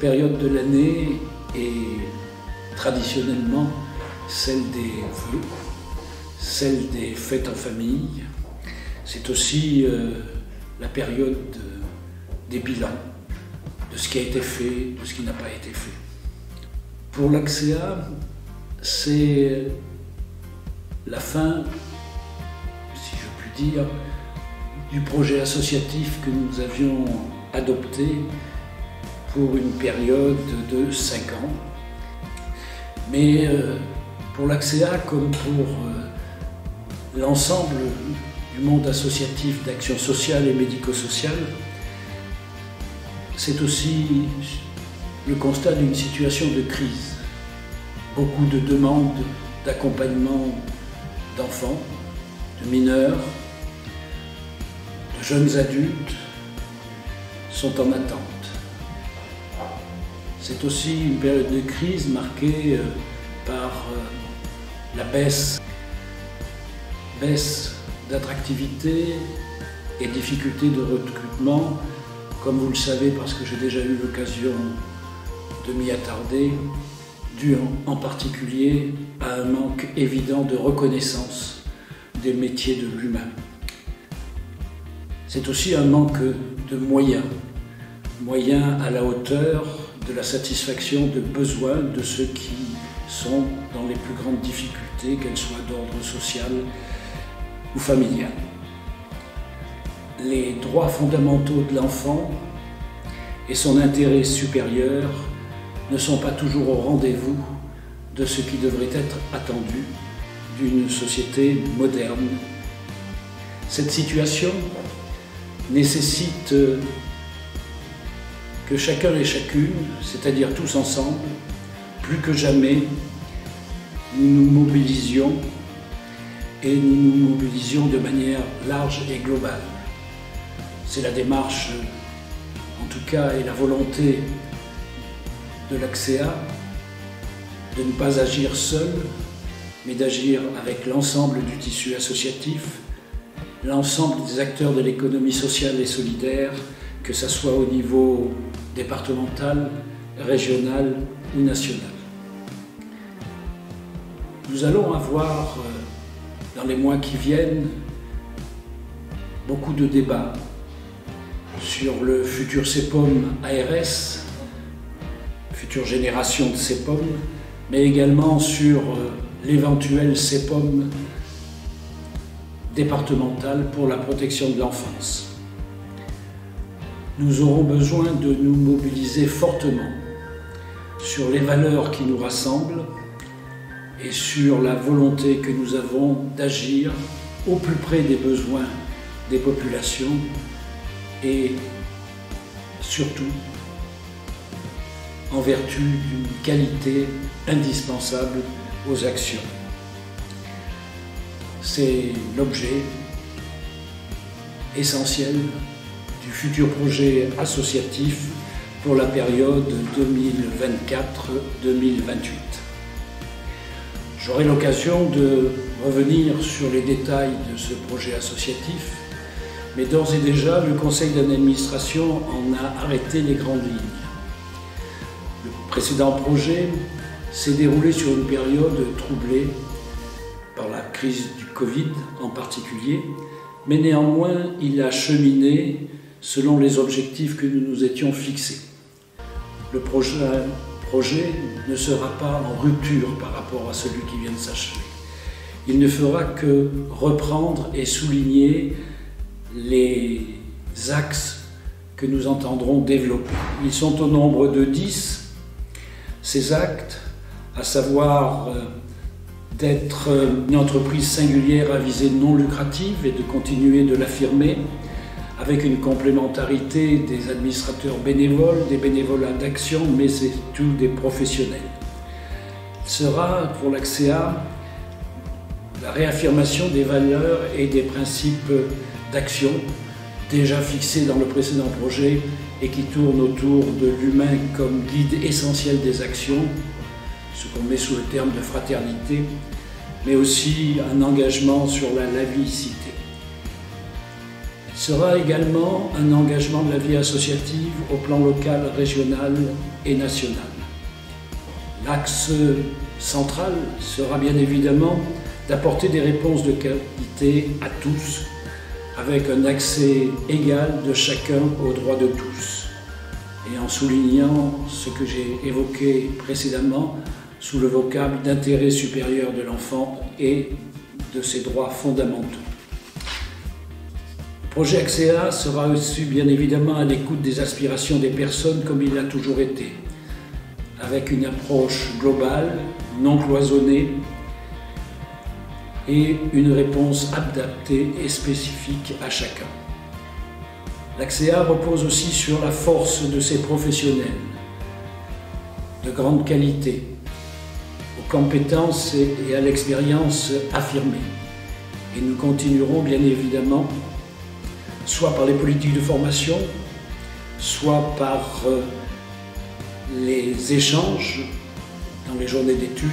période de l'année est traditionnellement celle des vœux, celle des fêtes en famille. C'est aussi la période des bilans, de ce qui a été fait, de ce qui n'a pas été fait. Pour l'ACCEA, c'est la fin, si je puis dire, du projet associatif que nous avions adopté pour une période de 5 ans. Mais pour l'ACCEA, comme pour l'ensemble du monde associatif d'action sociale et médico-sociale, c'est aussi le constat d'une situation de crise. Beaucoup de demandes d'accompagnement d'enfants, de mineurs, de jeunes adultes sont en attente. C'est aussi une période de crise marquée par la baisse d'attractivité et difficultés de recrutement, comme vous le savez parce que j'ai déjà eu l'occasion de m'y attarder, dû en particulier à un manque évident de reconnaissance des métiers de l'humain. C'est aussi un manque de moyens à la hauteur de la satisfaction de besoins de ceux qui sont dans les plus grandes difficultés, qu'elles soient d'ordre social ou familial. Les droits fondamentaux de l'enfant et son intérêt supérieur ne sont pas toujours au rendez-vous de ce qui devrait être attendu d'une société moderne. Cette situation nécessite que chacun et chacune, c'est-à-dire tous ensemble, plus que jamais, nous nous mobilisions et nous nous mobilisions de manière large et globale. C'est la démarche, en tout cas, et la volonté de l'ACCEA de ne pas agir seul, mais d'agir avec l'ensemble du tissu associatif, l'ensemble des acteurs de l'économie sociale et solidaire, que ce soit au niveau départemental, régional ou national. Nous allons avoir, dans les mois qui viennent, beaucoup de débats sur le futur CEPOM ARS, future génération de CEPOM, mais également sur l'éventuel CEPOM départemental pour la protection de l'enfance. Nous aurons besoin de nous mobiliser fortement sur les valeurs qui nous rassemblent et sur la volonté que nous avons d'agir au plus près des besoins des populations et surtout en vertu d'une qualité indispensable aux actions. C'est l'objet essentiel du futur projet associatif pour la période 2024-2028. J'aurai l'occasion de revenir sur les détails de ce projet associatif, mais d'ores et déjà, le conseil d'administration en a arrêté les grandes lignes. Le précédent projet s'est déroulé sur une période troublée par la crise du Covid en particulier, mais néanmoins, il a cheminé selon les objectifs que nous nous étions fixés. Le projet ne sera pas en rupture par rapport à celui qui vient de s'achever. Il ne fera que reprendre et souligner les axes que nous entendrons développer. Ils sont au nombre de 10. Ces actes, à savoir d'être une entreprise singulière à visée non lucrative et de continuer de l'affirmer, avec une complémentarité des administrateurs bénévoles, des bénévolats d'action, mais c'est tout des professionnels. Il sera pour l'ACCEA la réaffirmation des valeurs et des principes d'action déjà fixés dans le précédent projet et qui tournent autour de l'humain comme guide essentiel des actions, ce qu'on met sous le terme de fraternité, mais aussi un engagement sur la laïcité. Il sera également un engagement de la vie associative au plan local, régional et nationale. L'axe central sera bien évidemment d'apporter des réponses de qualité à tous, avec un accès égal de chacun aux droits de tous, et en soulignant ce que j'ai évoqué précédemment sous le vocable d'intérêt supérieur de l'enfant et de ses droits fondamentaux. Le projet Axéa sera aussi bien évidemment à l'écoute des aspirations des personnes comme il l'a toujours été, avec une approche globale, non cloisonnée, et une réponse adaptée et spécifique à chacun. L'Axéa repose aussi sur la force de ses professionnels, de grande qualité, aux compétences et à l'expérience affirmée. Et nous continuerons bien évidemment, soit par les politiques de formation, soit par les échanges dans les journées d'études,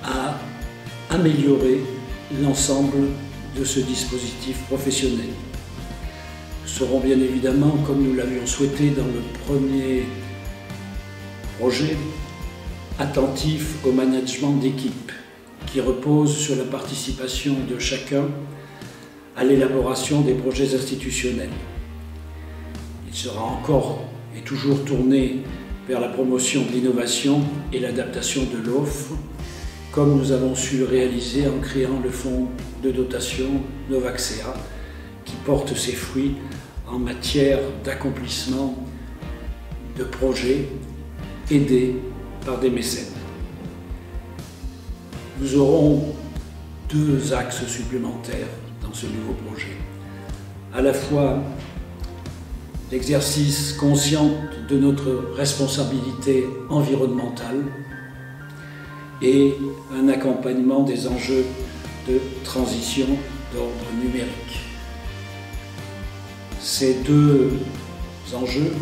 à améliorer l'ensemble de ce dispositif professionnel. Nous serons bien évidemment, comme nous l'avions souhaité dans le premier projet, attentifs au management d'équipe qui repose sur la participation de chacun à l'élaboration des projets institutionnels. Il sera encore et toujours tourné vers la promotion de l'innovation et l'adaptation de l'offre, comme nous avons su le réaliser en créant le fonds de dotation Novaxéa, qui porte ses fruits en matière d'accomplissement de projets aidés par des mécènes. Nous aurons 2 axes supplémentaires dans ce nouveau projet. À la fois l'exercice conscient de notre responsabilité environnementale et un accompagnement des enjeux de transition d'ordre numérique. Ces 2 enjeux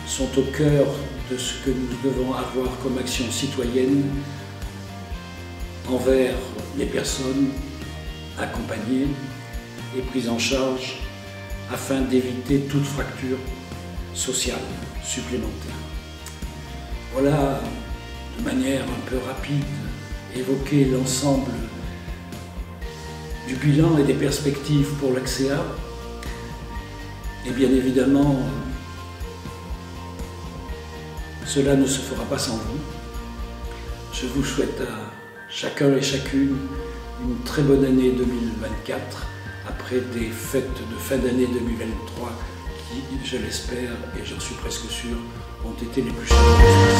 sont au cœur de ce que nous devons avoir comme action citoyenne envers les personnes accompagnées et prises en charge afin d'éviter toute fracture sociale supplémentaire. Voilà, de manière un peu rapide, évoquer l'ensemble du bilan et des perspectives pour l'Axéa. Et bien évidemment, cela ne se fera pas sans vous. Je vous souhaite à chacun et chacune une très bonne année 2024, après des fêtes de fin d'année 2023 qui, je l'espère et j'en suis presque sûr, ont été les plus chaleureuses.